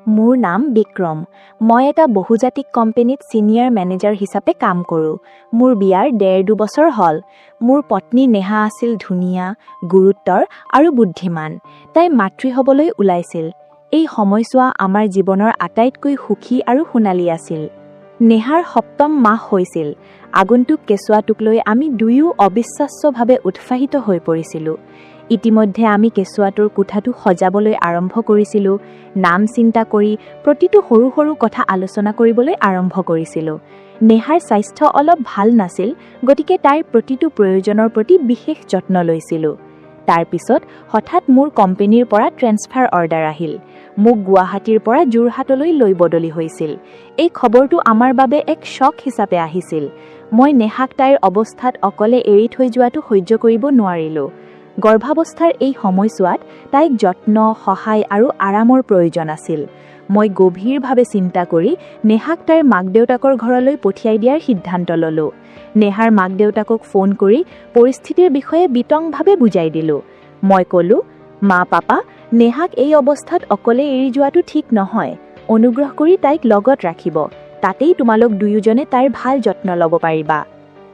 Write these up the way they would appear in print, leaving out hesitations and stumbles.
মোৰ নাম বিক্ৰম। মই এটা বহুজাতিক কোম্পানীত সিনিয়ৰ মেনেজাৰ হিচাপে কাম কৰোঁ। মোৰ বিয়াৰ 1.5 বছৰ হ'ল। মোৰ পত্নী নেহা আছিল ধুনীয়া, গুৰুত্বৰ আৰু বুদ্ধিমান। তাই মাতৃ হ'বলৈ ওলাইছিল। এই সময়ছোৱা আমাৰ জীৱনৰ আটাইতকৈ সুখী আৰু সোণালী আছিল। নেহাৰ 7ম মাহ হৈছিল। আগন্তুক কেঁচুৱাটোক লৈ আমি দুয়ো অবিশ্বাস্যভাৱে উৎসাহিত হৈ পৰিছিলোঁ। ইতিমধ্যে আমি কেঁচুৱাটোৰ কোঠাটো সজাবলৈ আৰম্ভ কৰিছিলোঁ। নাম চিন্তা কৰি প্ৰতিটো সৰু সৰু কথা আলোচনা কৰিবলৈ আৰম্ভ কৰিছিলোঁ। নেহাৰ স্বাস্থ্য অলপ ভাল নাছিল, গতিকে তাইৰ প্ৰতিটো প্ৰয়োজনৰ প্ৰতি বিশেষ যত্ন লৈছিলোঁ। তাৰ পিছত হঠাৎ মোৰ কোম্পানীৰ পৰা ট্ৰেন্সফাৰ অৰ্ডাৰ আহিল। মোক গুৱাহাটীৰ পৰা যোৰহাটলৈ লৈ বদলি হৈছিল। এই খবৰটো আমাৰ বাবে এক শ্বক হিচাপে আহিছিল। মই নেহাক তাইৰ অৱস্থাত অকলে এৰি থৈ যোৱাটো সহ্য কৰিব নোৱাৰিলোঁ। গৰ্ভাৱস্থাৰ এই সময়ছোৱাত তাইক যত্ন, সহায় আৰু আৰামৰ প্ৰয়োজন আছিল। মই গভীৰভাৱে চিন্তা কৰি নেহাক তাইৰ মাক-দেউতাকৰ ঘৰলৈ পঠিয়াই দিয়াৰ সিদ্ধান্ত ল'লোঁ। নেহাৰ মাক-দেউতাকক ফোন কৰি পৰিস্থিতিৰ বিষয়ে বিতংভাৱে বুজাই দিলোঁ। মই ক'লোঁ, মা-পাপা, নেহাক এই অৱস্থাত অকলে এৰি যোৱাটো ঠিক নহয়। অনুগ্ৰহ কৰি তাইক লগত ৰাখিব। তাতেই তোমালোক দুয়োজনে তাইৰ ভাল যত্ন ল'ব পাৰিবা।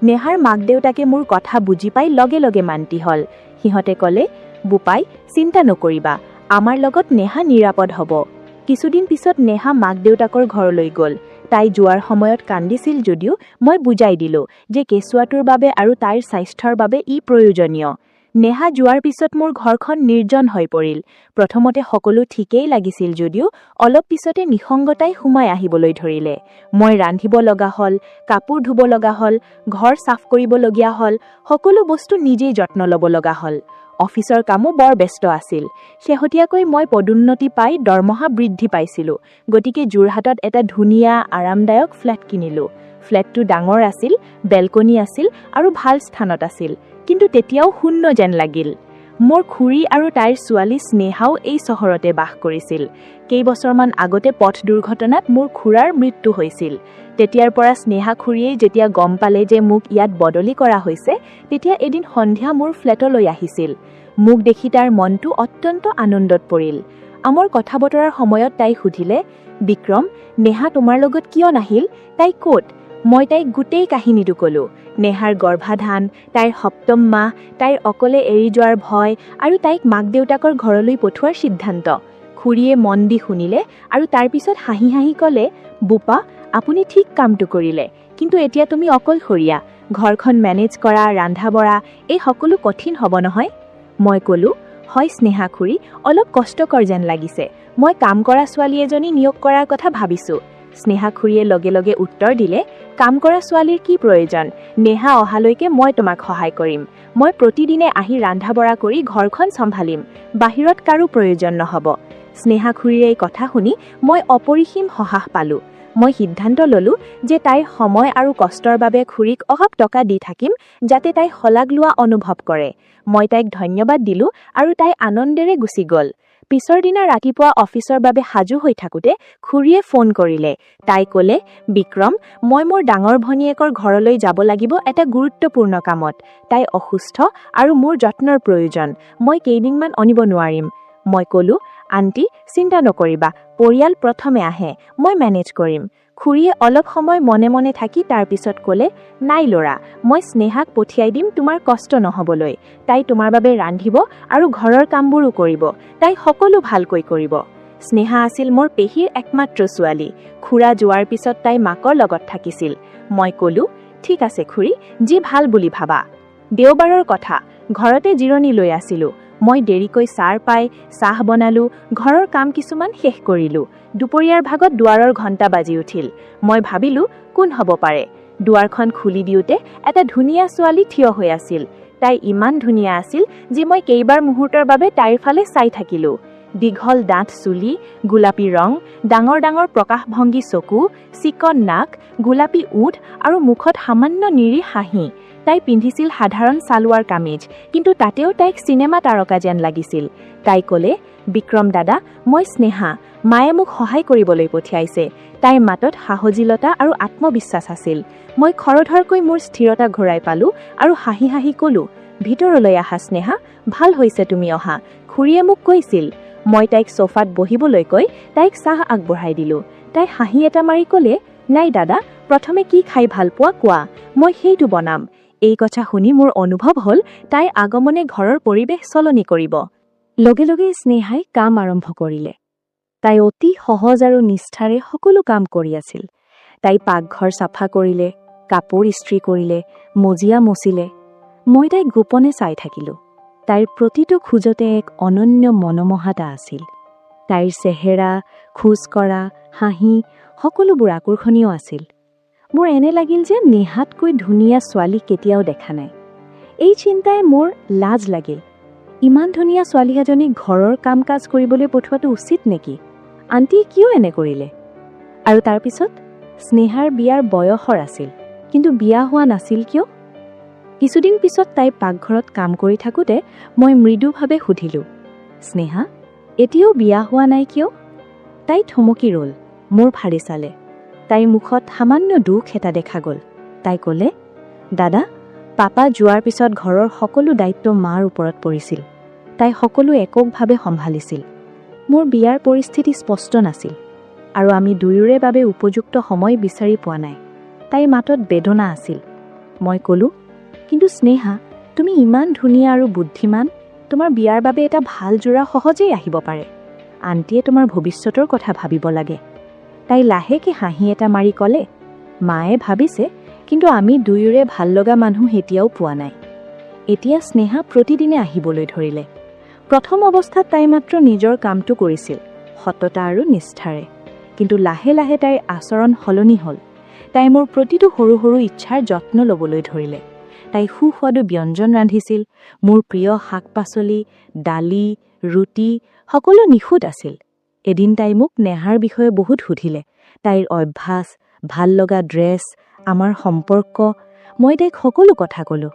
নেহাৰ মাক-দেউতাকে মোৰ কথা বুজি পাই লগে লগে মান্তি হ'ল। সিহঁতে ক'লে, বোপাই, চিন্তা নকৰিবা, আমাৰ লগত নেহা নিৰাপদ হ'ব। কিছুদিন পিছত নেহা মাক-দেউতাকৰ ঘৰলৈ গ'ল। তাই যোৱাৰ সময়ত কান্দিছিল যদিও মই বুজাই দিলোঁ যে কেঁচুৱাটোৰ বাবে আৰু তাইৰ স্বাস্থ্যৰ বাবে ই প্ৰয়োজনীয়। নেহা যোৱাৰ পিছত মোৰ ঘৰখন নিৰ্জন হৈ পৰিল। প্ৰথমতে সকলো ঠিকেই লাগিছিল যদিও অলপ পিছতে নিসংগতাই সোমাই আহিবলৈ ধৰিলে। মই ৰান্ধিব লগা হ'ল, কাপোৰ ধুব লগা হ'ল, ঘৰ চাফ কৰিবলগীয়া হ'ল, সকলো বস্তু নিজেই যত্ন ল'ব লগা হ'ল। অফিচৰ কামো বৰ ব্যস্ত আছিল। শেহতীয়াকৈ মই পদোন্নতি পাই দৰমহা বৃদ্ধি পাইছিলোঁ, গতিকে যোৰহাটত এটা ধুনীয়া, আৰামদায়ক ফ্লেট কিনিলোঁ। ফ্লেটটো ডাঙৰ আছিল, বেলকনি আছিল আৰু ভাল স্থানত আছিল, কিন্তু তেতিয়াও শূন্য যেন লাগিল। মোৰ খুৰী আৰু তাইৰ ছোৱালী স্নেহাও এই চহৰতে বাস কৰিছিল। কেইবছৰমান আগতে পথ দুৰ্ঘটনাত মোৰ খুৰাৰ মৃত্যু হৈছিল। তেতিয়াৰ পৰা স্নেহা খুৰীয়ে যেতিয়া গম পালে যে মোক ইয়াত বদলি কৰা হৈছে, তেতিয়া এদিন সন্ধিয়া মোৰ ফ্লেটলৈ আহিছিল। মোক দেখি তাৰ মনটো অত্যন্ত আনন্দত পৰিল। আমাৰ কথা বতৰাৰ সময়ত তাই সুধিলে, বিক্ৰম, নেহা তোমাৰ লগত কিয় নাহিল? তাই ক'ত? মই তাইক গোটেই কাহিনীটো ক'লোঁ। নেহাৰ গৰ্ভাধান, তাইৰ 7ম মাহ, তাইৰ অকলে এৰি যোৱাৰ ভয় আৰু তাইক মাক-দেউতাকৰ ঘৰলৈ পঠোৱাৰ সিদ্ধান্ত। খুৰীয়ে মন দি শুনিলে আৰু তাৰ পিছত হাঁহি হাঁহি ক'লে, বোপা, আপুনি ঠিক কামটো কৰিলে, কিন্তু এতিয়া তুমি অকলশৰীয়া। ঘৰখন মেনেজ কৰা, ৰন্ধা-বঢ়া, এই সকলো কঠিন হ'ব নহয়? মই ক'লোঁ, হয় স্নেহা খুৰী, অলপ কষ্টকৰ যেন লাগিছে। মই কাম কৰা ছোৱালী এজনী নিয়োগ কৰাৰ কথা ভাবিছোঁ। স্নেহা খুৰীয়ে লগে লগে উত্তৰ দিলে, কাম কৰা ছোৱালীৰ কি প্ৰয়োজন? নেহা অহালৈকে মই তোমাক সহায় কৰিম। মই প্ৰতিদিনে আহি ৰন্ধা-বঢ়া কৰি ঘৰখন চম্ভালিম। বাহিৰত কাৰো প্ৰয়োজন নহ'ব। স্নেহা খুৰীৰ এই কথা শুনি মই অপৰিসীম সকাহ পালোঁ। মই সিদ্ধান্ত ল'লোঁ যে তাইৰ সময় আৰু কষ্টৰ বাবে খুৰীক অলপ টকা দি থাকিম, যাতে তাই শলাগ লোৱা অনুভৱ কৰে। মই তাইক ধন্যবাদ দিলোঁ আৰু তাই আনন্দেৰে গুচি গ'ল। পিছৰ দিনা ৰাতিপুৱা অফিচৰ বাবে সাজু হৈ থাকোঁতে খুৰীয়ে ফোন কৰিলে। তাই ক'লে, বিক্ৰম, মই মোৰ ডাঙৰ ভনীয়েকৰ ঘৰলৈ যাব লাগিব এটা গুৰুত্বপূৰ্ণ কামত। তাই অসুস্থ আৰু মোৰ যত্নৰ প্ৰয়োজন। মই কেইদিনমান আনিব নোৱাৰিম। মই ক'লোঁ, আণ্টি, চিন্তা নকৰিবা, পৰিয়াল প্ৰথমে আহে, মই মেনেজ কৰিম। খুৰীয়ে অলপ সময় মনে মনে থাকি তাৰ পিছত ক'লে, নাই ল'ৰা, মই স্নেহাক পঠিয়াই দিম তোমাৰ কষ্ট নহ'বলৈ। তাই তোমাৰ বাবে ৰান্ধিব আৰু ঘৰৰ কামবোৰো কৰিব। তাই সকলো ভালকৈ কৰিব। স্নেহা আছিল মোৰ পেহীৰ একমাত্ৰ ছোৱালী। খুৰা যোৱাৰ পিছত তাই মাকৰ লগত থাকিছিল। মই ক'লোঁ, ঠিক আছে খুৰী, যি ভাল বুলি ভাবা। দেওবাৰৰ কথা, ঘৰতে জিৰণি লৈ আছিলোঁ। মই দেৰিকৈ চাহ বনালোঁ, ঘৰৰ কাম কিছুমান শেষ কৰিলোঁ। দুপৰীয়াৰ ভাগত দুৱাৰৰ ঘণ্টা বাজি উঠিল। মই ভাবিলোঁ, কোন হ'ব পাৰে? দুৱাৰখন খুলি দিওঁতে এটা ধুনীয়া ছোৱালী থিয় হৈ আছিল। তাই ইমান ধুনীয়া আছিল যে মই কেইবাৰ মুহূৰ্তৰ বাবে তাইৰ ফালে চাই থাকিলোঁ। দীঘল ডাঠ চুলি, গোলাপী ৰং, ডাঙৰ ডাঙৰ প্ৰকাশভংগী চকু, চিকন নাক, গোলাপী ওঠ আৰু মুখত সামান্য নিৰীহ হাঁহি। তাই পিন্ধিছিল সাধাৰণ সালোৱাৰ কামিজ, কিন্তু তাতেও তাইক চিনেমা তাৰকা যেন লাগিছিল। তাই ক'লে, বিক্ৰম দাদা, মই স্নেহা। মায়ে মোক সহায় কৰিবলৈ পঠিয়াইছে। তাইৰ মাতত সাহসীলতা আৰু আত্মবিশ্বাস আছিল। মই খৰধৰকৈ মোৰ স্থিৰতা ঘূৰাই পালোঁ আৰু হাঁহি হাঁহি ক'লোঁ, ভিতৰলৈ আহা স্নেহা, ভাল হৈছে তুমি অহা। খুৰীয়ে মোক কৈছিল। মই তাইক ছ'ফাত বহিবলৈ কৈ তাইক চাহ আগবঢ়াই দিলোঁ। তাই হাঁহি এটা মাৰি ক'লে, নাই দাদা, প্ৰথমে কি খাই ভাল পোৱা কোৱা, মই সেইটো বনাম। এই কথা শুনি মোৰ অনুভৱ হ'ল তাইৰ আগমনে ঘৰৰ পৰিৱেশ সলনি কৰিব। লগে লগে স্নেহাই কাম আৰম্ভ কৰিলে। তাই অতি সহজ আৰু নিষ্ঠাৰে সকলো কাম কৰি আছিল। তাই পাকঘৰ চাফা কৰিলে, কাপোৰ ইস্ত্ৰি কৰিলে, মজিয়া মচিলে। মই তাইক গোপনে চাই থাকিলোঁ। তাইৰ প্ৰতিটো খোজতে এক অনন্য মনোমোহাতা আছিল। তাইৰ চেহেৰা, খোজ কৰা, হাঁহি সকলোবোৰ আকৰ্ষণীয় আছিল। মোৰ এনে লাগিল যে নেহাতকৈ ধুনীয়া ছোৱালী কেতিয়াও দেখা নাই। এই চিন্তাই মোৰ লাজ লাগিল। ইমান ধুনীয়া ছোৱালী এজনীক ঘৰৰ কাম কাজ কৰিবলৈ পঠোৱাটো উচিত নেকি? আণ্টিয়ে কিয় এনে কৰিলে? আৰু তাৰপিছত স্নেহাৰ বিয়াৰ বয়সৰ আছিল, কিন্তু বিয়া হোৱা নাছিল কিয়? কিছুদিন পিছত তাই পাকঘৰত কাম কৰি থাকোঁতে মই মৃদুভাৱে সুধিলোঁ, স্নেহা, এতিয়াও বিয়া হোৱা নাই কিয়? তাই থমকি ৰ'ল, মোৰ ফাৰি চালে। তাইৰ মুখত সামান্য দুখ এটা দেখা গ'ল। তাই ক'লে, দাদা, পাপা যোৱাৰ পিছত ঘৰৰ সকলো দায়িত্ব মাৰ ওপৰত পৰিছিল। তাই সকলো এককভাৱে সম্ভালিছিল। মোৰ বিয়াৰ পৰিস্থিতি স্পষ্ট নাছিল, আৰু আমি দুয়োৰে বাবে উপযুক্ত সময় বিচাৰি পোৱা নাই। তাইৰ মাতত বেদনা আছিল। মই ক'লোঁ, কিন্তু স্নেহা, তুমি ইমান ধুনীয়া আৰু বুদ্ধিমান, তোমাৰ বিয়াৰ বাবে এটা ভাল যোৰা সহজেই আহিব পাৰে। আণ্টিয়ে তোমাৰ ভৱিষ্যতৰ কথা ভাবিব লাগে। তাই লাহেকৈ হাঁহি এটা মাৰি ক'লে, মায়ে ভাবিছে, কিন্তু আমি দুয়োৰে ভাল লগা মানুহ এতিয়াও পোৱা নাই। এতিয়া স্নেহা প্ৰতিদিনে আহিবলৈ ধৰিলে। প্ৰথম অৱস্থাত তাই মাত্ৰ নিজৰ কামটো কৰিছিল, সততা আৰু নিষ্ঠাৰে। কিন্তু লাহে লাহে তাইৰ আচৰণ সলনি হ'ল। তাই মোৰ প্ৰতিটো সৰু সৰু ইচ্ছাৰ যত্ন ল'বলৈ ধৰিলে। তাই সুস্বাদু ব্যঞ্জন ৰান্ধিছিল। মোৰ প্ৰিয় শাক পাচলি, দালি, ৰুটি সকলো নিখুঁত আছিল। এদিন তাই মোক নেহাৰ বিষয়ে বহুত সুধিলে। তাইৰ অভ্যাস, ভাল লগা ড্ৰেছ, আমাৰ সম্পৰ্ক। মই তাইক সকলো কথা ক'লোঁ।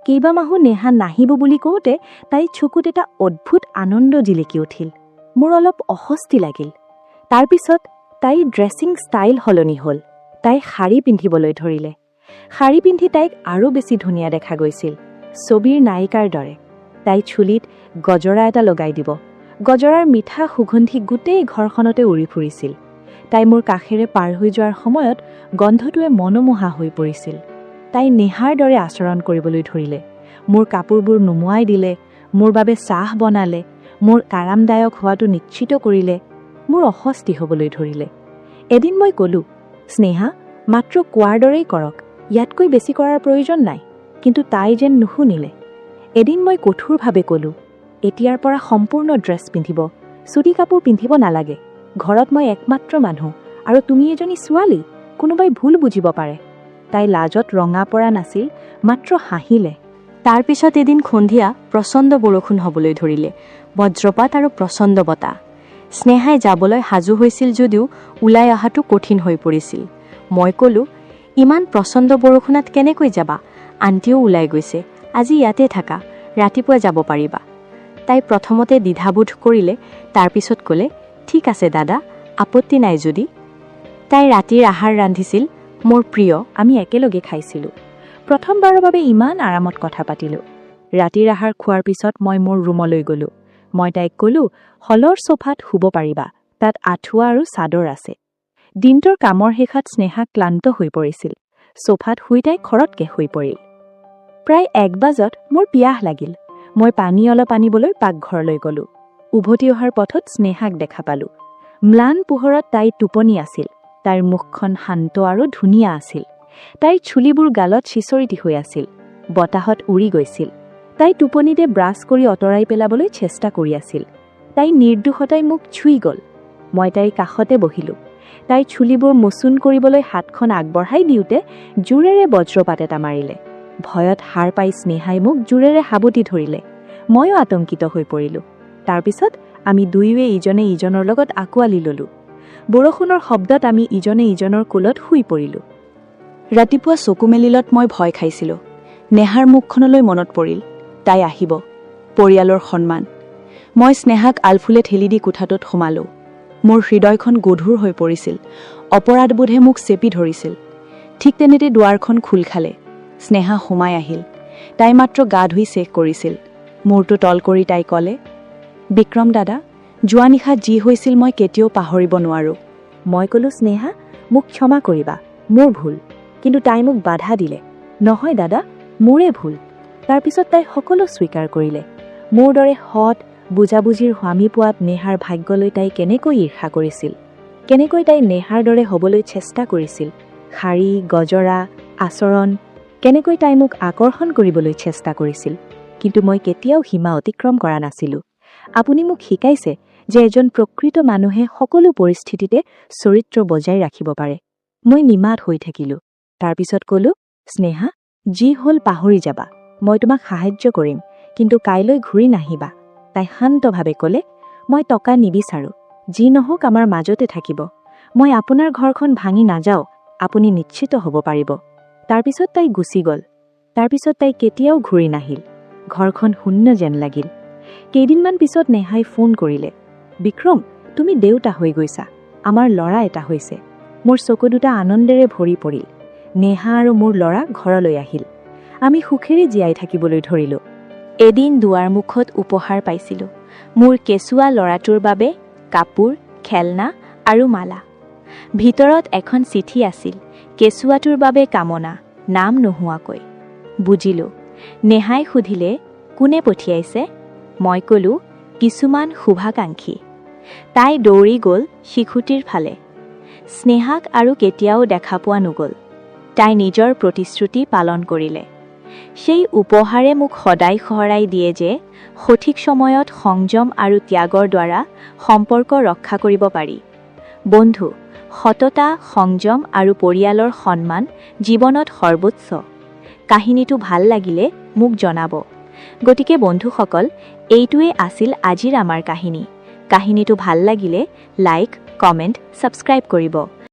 কেইবামাহো নেহা নাহিব বুলি কওঁতে তাইৰ চকুত এটা অদ্ভুত আনন্দ জিলিকি উঠিল। মোৰ অলপ অস্বস্তি লাগিল। তাৰপিছত তাইৰ ড্ৰেছিং ষ্টাইল সলনি হ'ল। তাই শাৰী পিন্ধিবলৈ ধৰিলে। শাৰী পিন্ধি তাইক আৰু বেছি ধুনীয়া দেখা গৈছিল, ছবিৰ নায়িকাৰ দৰে। তাই চুলিত গজৰা এটা লগাই দিব। গজৰাৰ মিঠা সুগন্ধি গোটেই ঘৰখনতে উৰি ফুৰিছিল। তাই মোৰ কাষেৰে পাৰ হৈ যোৱাৰ সময়ত গন্ধটোৱে মনোমোহা হৈ পৰিছিল। তাই নেহাৰ দৰে আচৰণ কৰিবলৈ ধৰিলে। মোৰ কাপোৰবোৰ নুমুৱাই দিলে, মোৰ বাবে চাহ বনালে, মোৰ আৰামদায়ক হোৱাটো নিশ্চিত কৰিলে। মোৰ অস্বস্তি হ'বলৈ ধৰিলে। এদিন মই ক'লোঁ, স্নেহা, মাত্ৰ কোৱাৰ দৰেই কৰক, ইয়াতকৈ বেছি কৰাৰ প্ৰয়োজন নাই। কিন্তু তাই যেন নুশুনিলে। এদিন মই কঠোৰভাৱে ক'লোঁ, এতিয়াৰ পৰা সম্পূৰ্ণ ড্ৰেছ পিন্ধিব, চুটি কাপোৰ পিন্ধিব নালাগে। ঘৰত মই একমাত্ৰ মানুহ, আৰু তুমি এজনী ছোৱালী, কোনোবাই ভুল বুজিব পাৰে। তাই লাজত ৰঙা পৰা নাছিল, মাত্ৰ হাঁহিলে। তাৰপিছত এদিন সন্ধিয়া প্ৰচণ্ড বৰষুণ হ'বলৈ ধৰিলে, বজ্ৰপাত আৰু প্ৰচণ্ড বতাহ। স্নেহাই যাবলৈ সাজু হৈছিল যদিও ওলাই অহাটো কঠিন হৈ পৰিছিল। মই ক'লোঁ, ইমান প্ৰচণ্ড বৰষুণত কেনেকৈ যাবা? আণ্টিও ওলাই গৈছে, আজি ইয়াতে থাকা, ৰাতিপুৱা যাব পাৰিবা। তাই প্ৰথমতে দ্বিধাবোধ কৰিলে, তাৰপিছত ক'লে, ঠিক আছে দাদা, আপত্তি নাই যদি। তাই ৰাতিৰ আহাৰ ৰান্ধিছিল, মোৰ প্ৰিয়। আমি একেলগে খাইছিলোঁ। প্ৰথমবাৰৰ বাবে ইমান আৰামত কথা পাতিলোঁ। ৰাতিৰ আহাৰ খোৱাৰ পিছত মই মোৰ ৰুমলৈ গ'লোঁ। মই তাইক ক'লোঁ, হলৰ ছ'ফাত শুব পাৰিবা, তাত আঁঠুৱা আৰু চাদৰ আছে। দিনটোৰ কামৰ শেষত স্নেহা ক্লান্ত হৈ পৰিছিল। ছ'ফাত শুই তাই খৰতকৈ শুই পৰিল। প্ৰায় 1 বজাত মোৰ পিয়াহ লাগিল। মই পানী অলপ আনিবলৈ পাকঘৰলৈ গ'লোঁ। উভতি অহাৰ পথত স্নেহাক দেখা পালোঁ। ম্লান পোহৰত তাই টোপনি আছিল। তাইৰ মুখখন শান্ত আৰু ধুনীয়া আছিল। তাইৰ চুলিবোৰ গালত চিচৰিটি হৈ আছিল, বতাহত উৰি গৈছিল। তাই টোপনিতে ব্ৰাছ কৰি আঁতৰাই পেলাবলৈ চেষ্টা কৰি আছিল। তাই নিৰ্দোষতাই মোক চুই গ'ল। মই তাইৰ কাষতে বহিলোঁ। তাইৰ চুলিবোৰ মোচন কৰিবলৈ হাতখন আগবঢ়াই দিওঁতে জোৰেৰে বজ্ৰপাত এটা মাৰিলে। ভয়ত সাৰ পাই স্নেহাই মোক জোৰেৰে সাবটি ধৰিলে। ময়ো আতংকিত হৈ পৰিলোঁ। তাৰপিছত আমি দুয়োৱে ইজনে ইজনৰ লগত আঁকোৱালি ল'লোঁ। বৰষুণৰ শব্দত আমি ইজনে ইজনৰ কোলত শুই পৰিলোঁ। ৰাতিপুৱা চকু মেলিলত মই ভয় খাইছিলোঁ। নেহাৰ মুখখনলৈ মনত পৰিল। তাই আহিব, পৰিয়ালৰ সন্মান। মই স্নেহাক আলফুলে ঠেলি দি কোঠাটোত সোমালোঁ। মোৰ হৃদয়খন গধুৰ হৈ পৰিছিল। অপৰাধবোধে মোক চেপি ধৰিছিল। ঠিক তেনেতে দুৱাৰখন খোল খালে। স্নেহা সোমাই আহিল। তাই মাত্ৰ গা ধুই শেষ কৰিছিল। মূৰটো তল কৰি তাই ক'লে, বিক্ৰম দাদা, যোৱা নিশা যি হৈছিল মই কেতিয়াও পাহৰিব নোৱাৰোঁ। মই ক'লো, স্নেহা, মোক ক্ষমা কৰিবা, মোৰ ভুল। কিন্তু তাই মোক বাধা দিলে। নহয় দাদা, মোৰে ভুল। তাৰপিছত তাই সকলো স্বীকাৰ কৰিলে। মোৰ দৰে সৎ, বুজাবুজিৰ স্বামী পোৱাত নেহাৰ ভাগ্যলৈ তাই কেনেকৈ ঈৰ্ষা কৰিছিল, কেনেকৈ তাই নেহাৰ দৰে হ'বলৈ চেষ্টা কৰিছিল, শাৰী, গজৰা, আচৰণ, কেনেকৈ তাই মোক আকৰ্ষণ কৰিবলৈ চেষ্টা কৰিছিল। কিন্তু মই কেতিয়াও সীমা অতিক্ৰম কৰা নাছিলোঁ। আপুনি মোক শিকাইছে যে এজন প্ৰকৃত মানুহে সকলো পৰিস্থিতিতে চৰিত্ৰ বজাই ৰাখিব পাৰে। মই নিমাত হৈ থাকিলোঁ। তাৰপিছত ক'লো, স্নেহা, যি হ'ল পাহৰি যাবা, মই তোমাক সাহায্য কৰিম, কিন্তু কাইলৈ ঘূৰি নাহিবা। তাই শান্তভাৱে ক'লে, মই টকা নিবিচাৰোঁ, যি নহওক আমাৰ মাজতে থাকিব। মই আপোনাৰ ঘৰখন ভাঙি নাযাওঁ, আপুনি নিশ্চিত হ'ব পাৰিব। তাৰপিছত তাই গুচি গ'ল। তাৰপিছত তাই কেতিয়াও ঘূৰি নাহিল। ঘৰখন শূন্য যেন লাগিল। কেইদিনমান পিছত নেহাই ফোন কৰিলে, বিক্ৰম, তুমি দেউতা হৈ গৈছা, আমাৰ ল'ৰা এটা হৈছে। মোৰ চকু দুটা আনন্দেৰে ভৰি পৰিল। নেহা আৰু মোৰ ল'ৰা ঘৰলৈ আহিল। আমি সুখেৰে জীয়াই থাকিবলৈ ধৰিলোঁ। এদিন দুৱাৰমুখত উপহাৰ পাইছিলোঁ। মোৰ কেঁচুৱা ল'ৰাটোৰ বাবে কাপোৰ, খেলনা আৰু মালা। ভিতৰত এখন চিঠি আছিল, কেঁচুৱাটোৰ বাবে কামনা, নাম নোহোৱাকৈ। বুজিলোঁ। নেহাই সুধিলে, কোনে পঠিয়াইছে? মই ক'লো, কিছুমান শুভাকাংক্ষী। তাই দৌৰি গ'ল শিশুটিৰ ফালে। স্নেহাক আৰু কেতিয়াও দেখা পোৱা নগ'ল। তাই নিজৰ প্ৰতিশ্ৰুতি পালন কৰিলে। সেই উপহাৰে মোক সদায় সোঁৱৰাই দিয়ে যে সঠিক সময়ত সংযম আৰু ত্যাগৰ দ্বাৰা সম্পৰ্ক ৰক্ষা কৰিব পাৰি। বন্ধু, সততা, সংযম আৰু পৰিয়ালৰ সন্মান জীৱনত সৰ্বোচ্চ। কাহিনীটো ভাল লাগিলে মোক জনাব। গতিকে বন্ধুসকল, এইটোৱেই আছিল আজিৰ আমাৰ কাহিনী। কাহিনীটো ভাল লাগিলে লাইক, কমেণ্ট, ছাবস্ক্ৰাইব কৰিব।